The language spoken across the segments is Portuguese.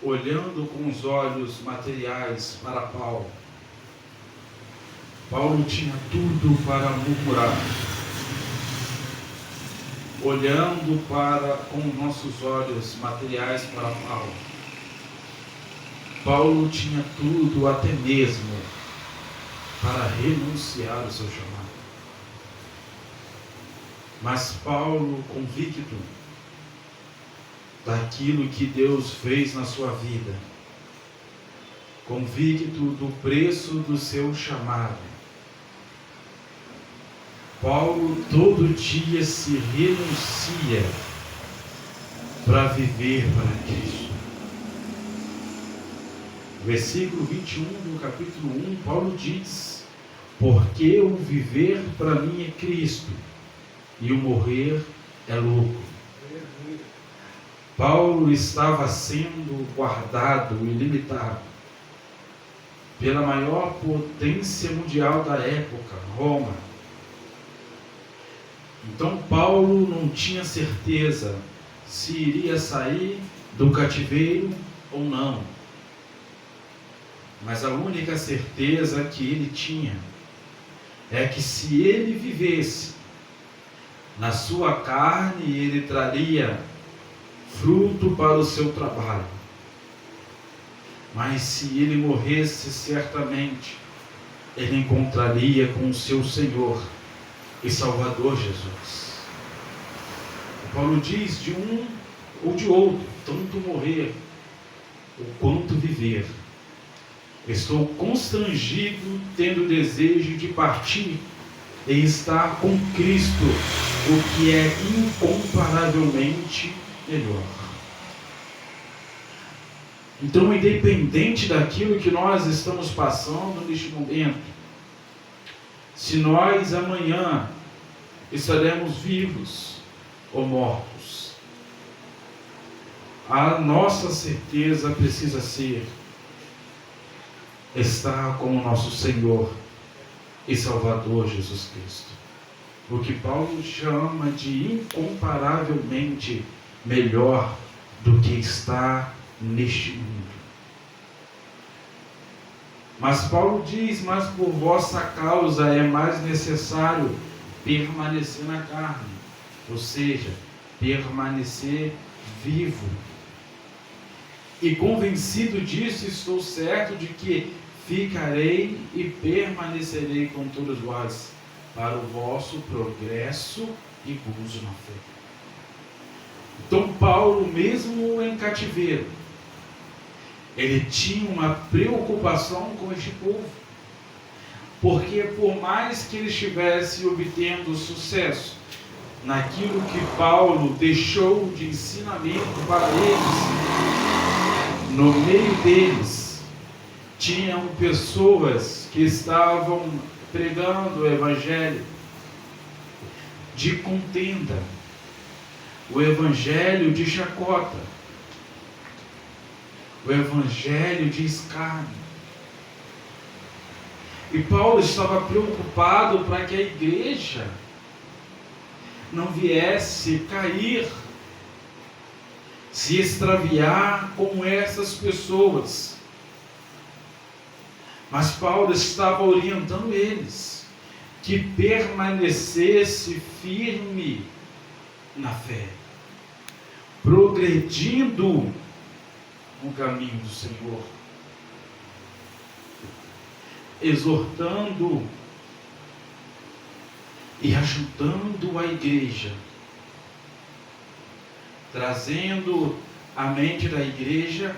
olhando com os olhos materiais para Paulo. Paulo tinha tudo para murmurar. Olhando com nossos olhos materiais para Paulo. Paulo tinha tudo, até mesmo, para renunciar ao seu chamado. Mas Paulo, convicto daquilo que Deus fez na sua vida, convicto do preço do seu chamado, Paulo todo dia se renuncia para viver para Cristo. Versículo 21 do capítulo 1, Paulo diz: porque o viver para mim é Cristo, e o morrer é lucro. Paulo estava sendo guardado e limitado pela maior potência mundial da época, Roma. Então Paulo não tinha certeza se iria sair do cativeiro ou não. Mas a única certeza que ele tinha é que se ele vivesse na sua carne, ele traria fruto para o seu trabalho. Mas se ele morresse, certamente ele encontraria com o seu Senhor e Salvador Jesus. Paulo diz: de um ou de outro, tanto morrer ou quanto viver, estou constrangido, tendo desejo de partir e estar com Cristo, o que é incomparavelmente melhor. Então, independente daquilo que nós estamos passando neste momento, se nós amanhã estaremos vivos ou mortos, a nossa certeza precisa ser estar com o nosso Senhor e Salvador Jesus Cristo, o que Paulo chama de incomparavelmente melhor do que está neste mundo. Mas Paulo diz: mas por vossa causa é mais necessário permanecer na carne, ou seja, permanecer vivo. E convencido disso, estou certo de que ficarei e permanecerei com todos vós, para o vosso progresso e gozo na fé. Então Paulo, mesmo em cativeiro, ele tinha uma preocupação com este povo, porque por mais que ele estivesse obtendo sucesso naquilo que Paulo deixou de ensinamento para eles, no meio deles tinham pessoas que estavam pregando o evangelho de contenda, o evangelho de chacota, o evangelho de escárnio. E Paulo estava preocupado para que a igreja não viesse cair, se extraviar como essas pessoas. Mas Paulo estava orientando eles que permanecesse firme na fé, progredindo no caminho do Senhor, exortando e ajudando a igreja, trazendo à mente da igreja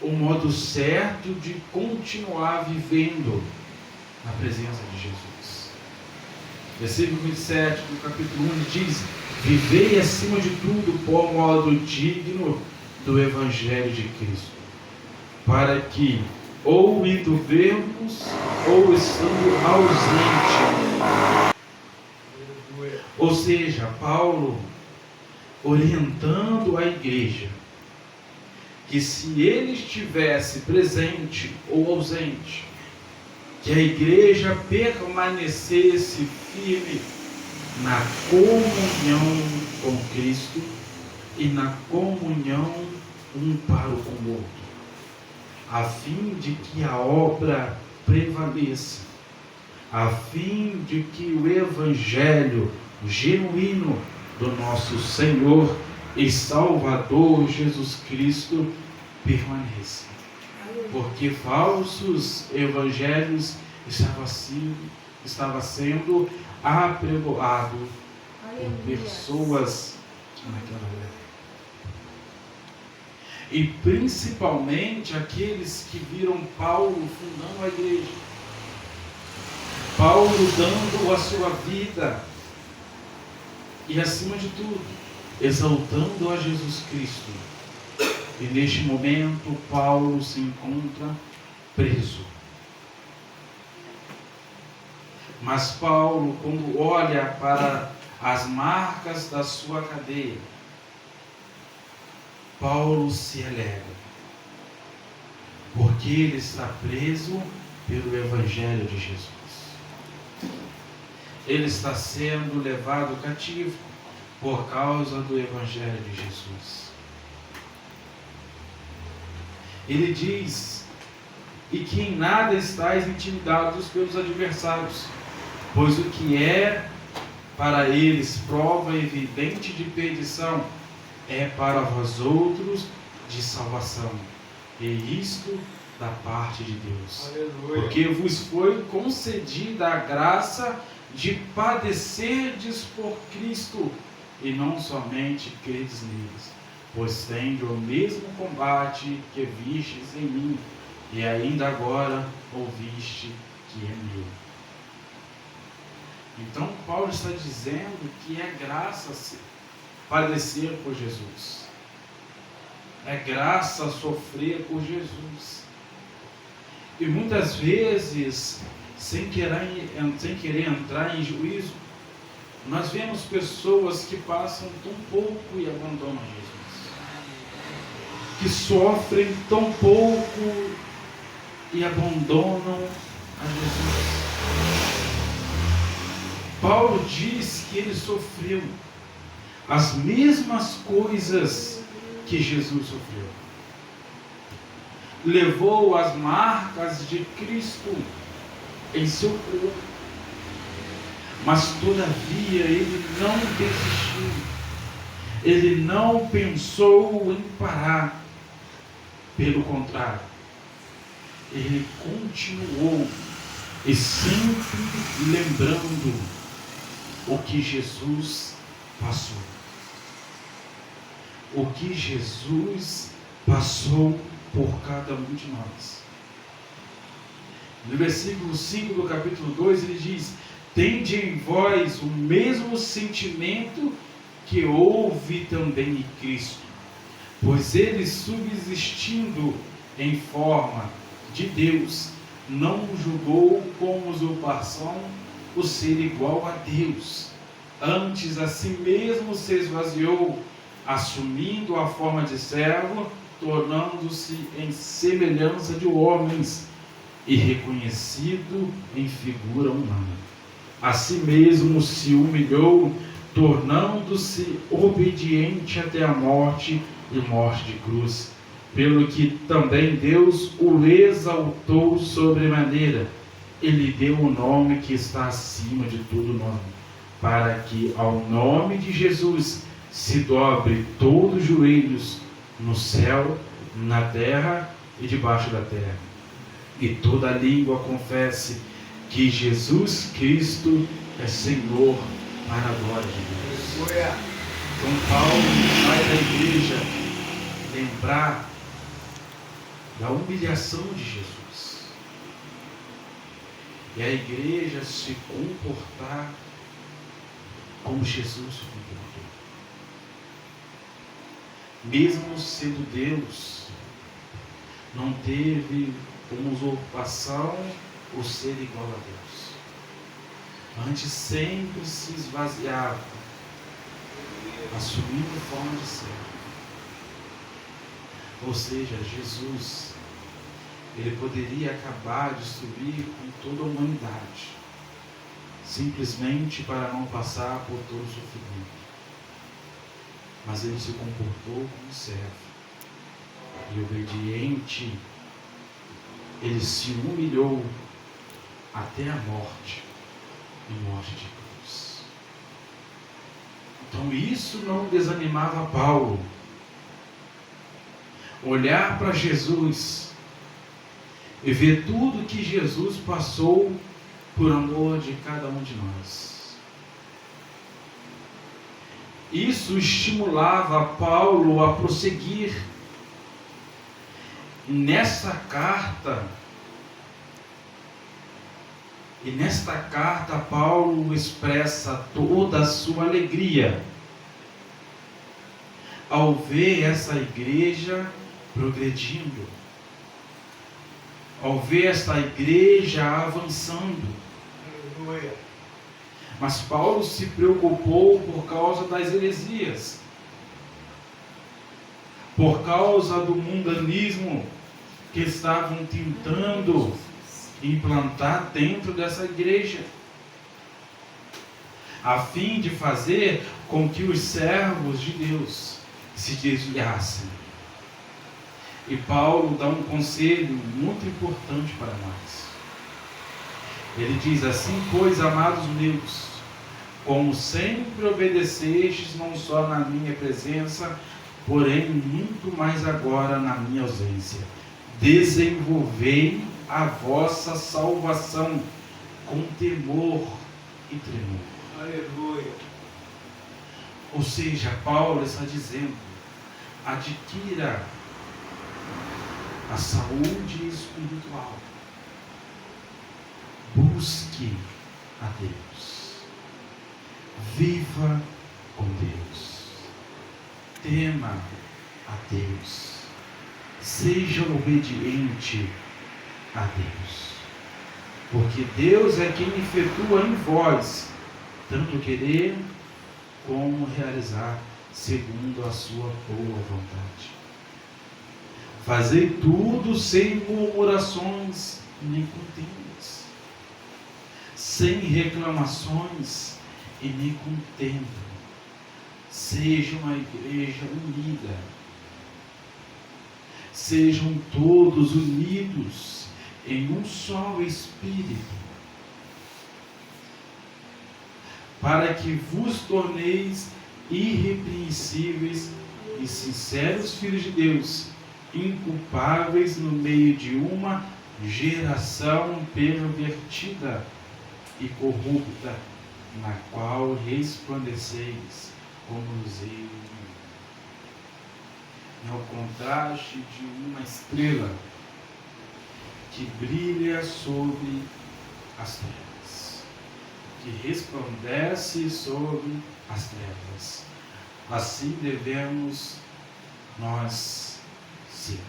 o modo certo de continuar vivendo na presença de Jesus. Versículo 27 do capítulo 1 diz: vivei acima de tudo por modo digno do Evangelho de Cristo, para que, ou indo vermos, ou estando ausente. Ou seja, Paulo orientando a igreja que se ele estivesse presente ou ausente, que a igreja permanecesse firme na comunhão com Cristo e na comunhão um para com o outro. a fim de que a obra prevaleça, a fim de que o Evangelho genuíno do nosso Senhor e Salvador Jesus Cristo permaneça. Porque falsos evangelhos estava sendo apregoado por pessoas naquela época. E principalmente aqueles que viram Paulo fundando a igreja, Paulo dando a sua vida e, acima de tudo, exaltando a Jesus Cristo. E neste momento Paulo se encontra preso. Mas Paulo, quando olha para as marcas da sua cadeia, Paulo se alegra, porque ele está preso pelo Evangelho de Jesus. Ele está sendo levado cativo por causa do Evangelho de Jesus. Ele diz: e que em nada estáis intimidados pelos adversários, pois o que é para eles prova evidente de perdição, é para vós outros de salvação, e isto da parte de Deus. Aleluia. Porque vos foi concedida a graça de padecerdes por Cristo, e não somente credes neles, pois tende o mesmo combate que vistes em mim, e ainda agora ouviste que é meu. Então Paulo está dizendo que é graça padecer por Jesus, é graça sofrer por Jesus. E muitas vezes, sem querer entrar em juízo, nós vemos pessoas que passam tão pouco e abandonam Jesus, que sofrem tão pouco e abandonam a Jesus. Paulo diz que ele sofreu as mesmas coisas que Jesus sofreu. Levou as marcas de Cristo em seu corpo, mas todavia ele não desistiu, ele não pensou em parar, pelo contrário, ele continuou e sempre lembrando o que Jesus passou. O que Jesus passou por cada um de nós. No versículo 5 do capítulo 2 ele diz: tende em vós o mesmo sentimento que houve também em Cristo, pois ele, subsistindo em forma de Deus, não julgou como usurpação o ser igual a Deus, antes a si mesmo se esvaziou, assumindo a forma de servo, tornando-se em semelhança de homens e reconhecido em figura humana. A si mesmo se humilhou, tornando-se obediente até a morte e morte de cruz, pelo que também Deus o exaltou sobremaneira, e lhe deu o nome que está acima de todo nome, para que ao nome de Jesus se dobre todos os joelhos, no céu, na terra e debaixo da terra, e toda língua confesse que Jesus Cristo é Senhor, para a glória de Deus. Então Paulo vai da igreja lembrar da humilhação de Jesus, e a igreja se comportar como Jesus se comportou. Mesmo sendo Deus, não teve como usurpação o ser igual a Deus. Antes sempre se esvaziava, assumindo forma de servo. Ou seja, Jesus, ele poderia acabar, destruir com toda a humanidade, simplesmente para não passar por todo o sofrimento. Mas ele se comportou como servo, e obediente ele se humilhou até a morte, e morte de cruz. Então isso não desanimava Paulo. Olhar para Jesus e ver tudo que Jesus passou por amor de cada um de nós. Isso estimulava Paulo a prosseguir. E nesta carta, Paulo expressa toda a sua alegria ao ver essa igreja progredindo, ao ver esta igreja avançando. Mas Paulo se preocupou por causa das heresias, por causa do mundanismo que estavam tentando implantar dentro dessa igreja, a fim de fazer com que os servos de Deus se desviassem. E Paulo dá um conselho muito importante para nós. Ele diz assim: pois, amados meus, como sempre obedecestes, não só na minha presença, porém muito mais agora na minha ausência, desenvolvei a vossa salvação com temor e tremor. Aleluia. Ou seja, Paulo está dizendo: adquira a saúde espiritual, busque a Deus, viva com Deus, tema a Deus, seja obediente a Deus, porque Deus é quem efetua em vós tanto querer como realizar segundo a sua boa vontade. Fazei tudo sem murmurações nem contendas, sem reclamações e nem contenda. Seja uma igreja unida. Sejam todos unidos em um só Espírito, para que vos torneis irrepreensíveis e sinceros filhos de Deus, inculpáveis no meio de uma geração pervertida e corrupta, na qual resplandeceis como luzeiro, ao contraste de uma estrela que brilha sobre as trevas, que resplandece sobre as trevas. Assim devemos nós sermos.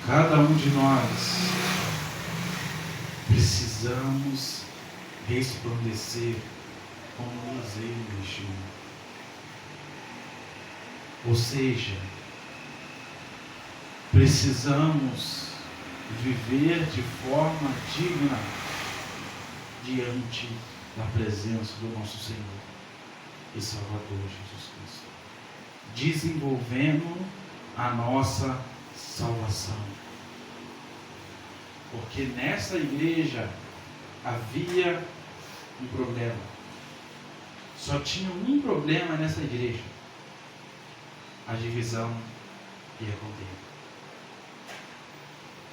Cada um de nós precisamos resplandecer como luzeiro neste mundo. Ou seja, precisamos viver de forma digna diante da presença do nosso Senhor e Salvador Jesus Cristo, desenvolvendo a nossa salvação. Porque nessa igreja havia um problema. Só tinha um problema nessa igreja: a divisão e a contenda.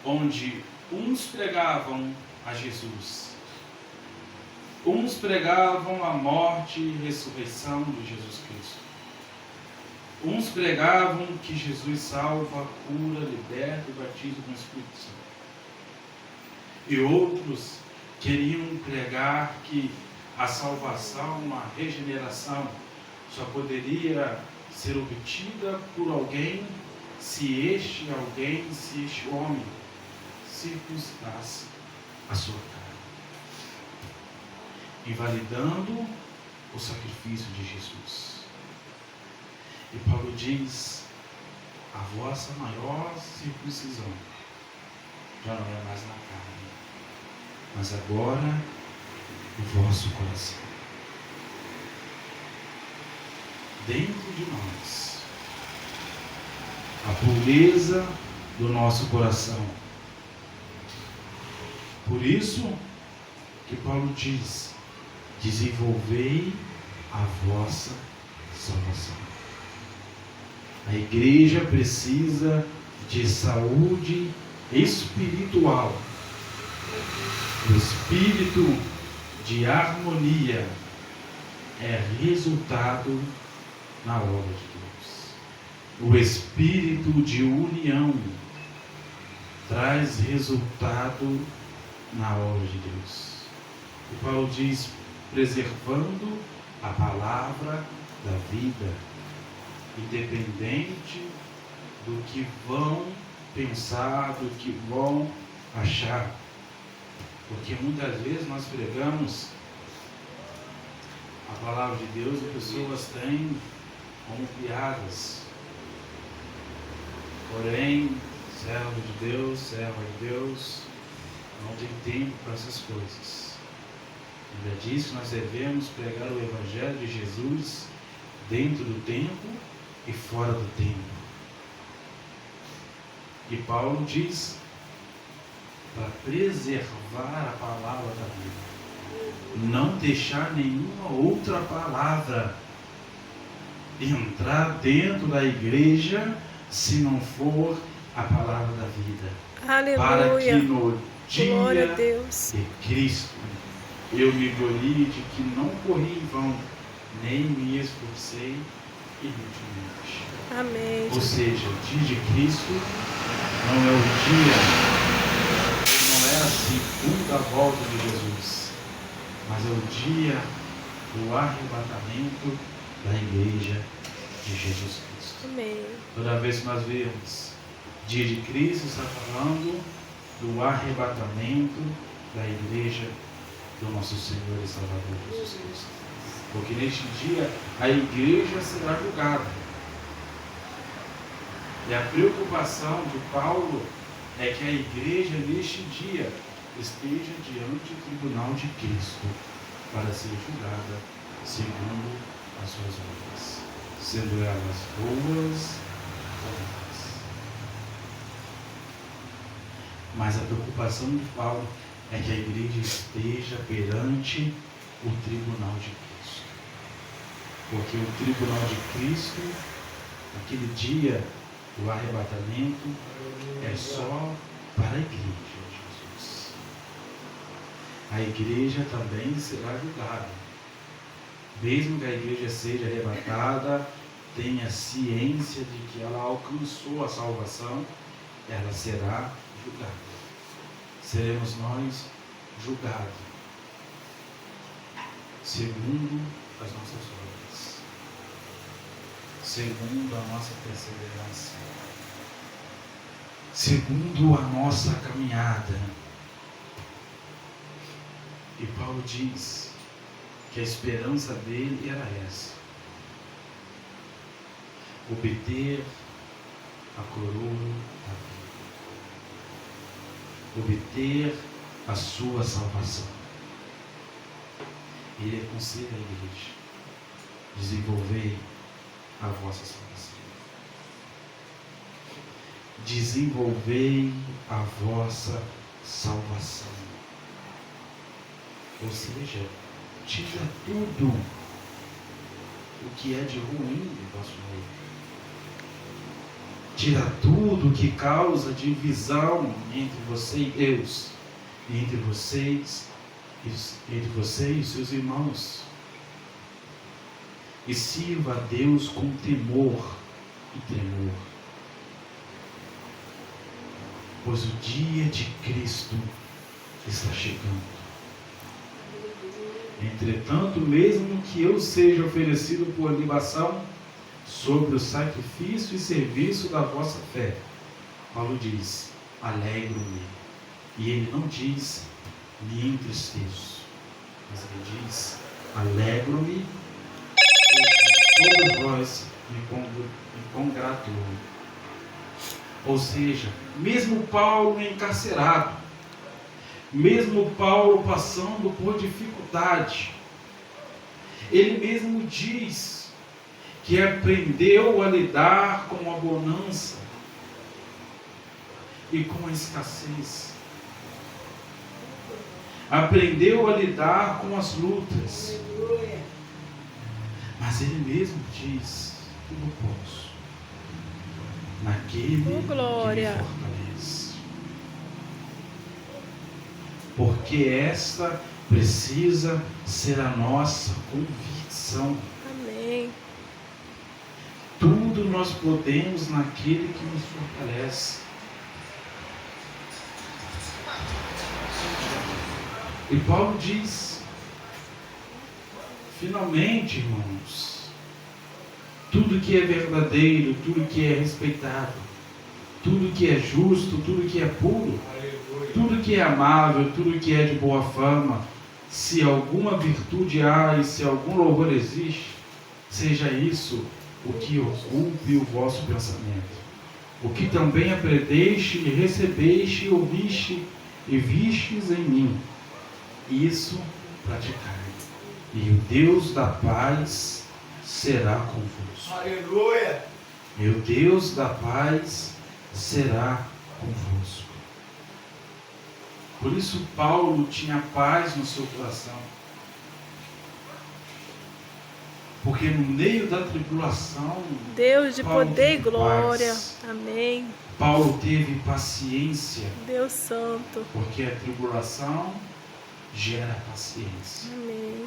Onde uns pregavam a Jesus, uns pregavam a morte e ressurreição de Jesus Cristo, uns pregavam que Jesus salva, cura, liberta e batiza com o Espírito Santo, e outros queriam pregar que a salvação, a regeneração só poderia ser obtida por alguém se este homem circuncidasse a sua carne, invalidando o sacrifício de Jesus. E Paulo diz: a vossa maior circuncisão já não é mais na carne, mas agora no vosso coração. Dentro de nós, a pureza do nosso coração. Por isso que Paulo diz: desenvolvei a vossa salvação. A igreja precisa de saúde espiritual. O espírito de harmonia é resultado na obra de Deus. O espírito de união traz resultado na obra de Deus. E Paulo diz: preservando a palavra da vida, independente do que vão pensar, do que vão achar. Porque muitas vezes nós pregamos a palavra de Deus e pessoas têm como piadas. Porém, servo de Deus, serva de Deus, não tem tempo para essas coisas. Ainda diz que nós devemos pregar o Evangelho de Jesus dentro do tempo e fora do tempo. E Paulo diz para preservar a palavra da vida, não deixar nenhuma outra palavra entrar dentro da igreja se não for a palavra da vida. Aleluia. Para que no Glória dia a Deus. de Cristo eu me glorie de que não corri em vão, nem me esforcei inutilmente. Amém. Ou seja, o dia de Cristo não é o dia, não é a segunda volta de Jesus, mas é o dia do arrebatamento da igreja de Jesus Cristo. Amém. Toda vez que nós vemos dia de Cristo, está falando do arrebatamento da igreja do nosso Senhor e Salvador Jesus Cristo. Porque neste dia a igreja será julgada. E a preocupação de Paulo é que a igreja neste dia esteja diante do tribunal de Cristo para ser julgada segundo as suas obras, sendo elas boas ou más. Mas a preocupação de Paulo é que a igreja esteja perante o tribunal de Cristo. Porque o tribunal de Cristo, naquele dia do arrebatamento, é só para a igreja de Jesus. A igreja também será julgada. Mesmo que a igreja seja arrebatada, tenha ciência de que ela alcançou a salvação, ela será julgada. Seremos nós julgados segundo as nossas obras, segundo a nossa perseverança, segundo a nossa caminhada. E Paulo diz que a esperança dele era essa: obter a coroa da vida, obter a sua salvação. Ele aconselha a igreja: desenvolvei a vossa salvação, desenvolvei a vossa salvação. Ou seja, tira tudo o que é de ruim do vosso meio. Tira tudo que causa divisão entre você e Deus, entre vocês e seus irmãos. E sirva a Deus com temor e tremor, pois o dia de Cristo está chegando. Entretanto, mesmo que eu seja oferecido por libação sobre o sacrifício e serviço da vossa fé, Paulo diz: alegro-me. E ele não diz: me entristeço, mas ele diz: alegro-me, e todos vós me congratulam. Ou seja, mesmo Paulo encarcerado, mesmo Paulo passando por dificuldade, ele mesmo diz que aprendeu a lidar com a bonança, e com a escassez. Aprendeu a lidar com as lutas. Mas ele mesmo diz: tudo posso naquele que me fortalece. Porque esta precisa ser a nossa convicção. Amém. Tudo nós podemos naquele que nos fortalece. E Paulo diz: finalmente, irmãos, tudo que é verdadeiro, tudo que é respeitado, tudo que é justo, tudo que é puro, tudo que é amável, tudo que é de boa fama, se alguma virtude há e se algum louvor existe, seja isso o que ocupe o vosso pensamento. O que também aprendeste, recebeste, ouviste e vistes em mim, isso praticai. E o Deus da paz será convosco. Aleluia! E o Deus da paz será convosco. Por isso Paulo tinha paz no seu coração. Porque no meio da tribulação, Deus de Paulo poder e teve glória. paz. Amém. Paulo teve paciência, Deus santo. porque a tribulação gera paciência. Amém.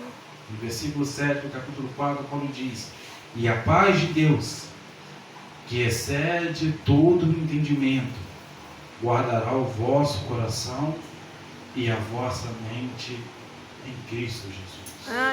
No versículo 7 do capítulo 4, Paulo diz: e a paz de Deus, que excede todo o entendimento, guardará o vosso coração e a vossa mente em Cristo Jesus.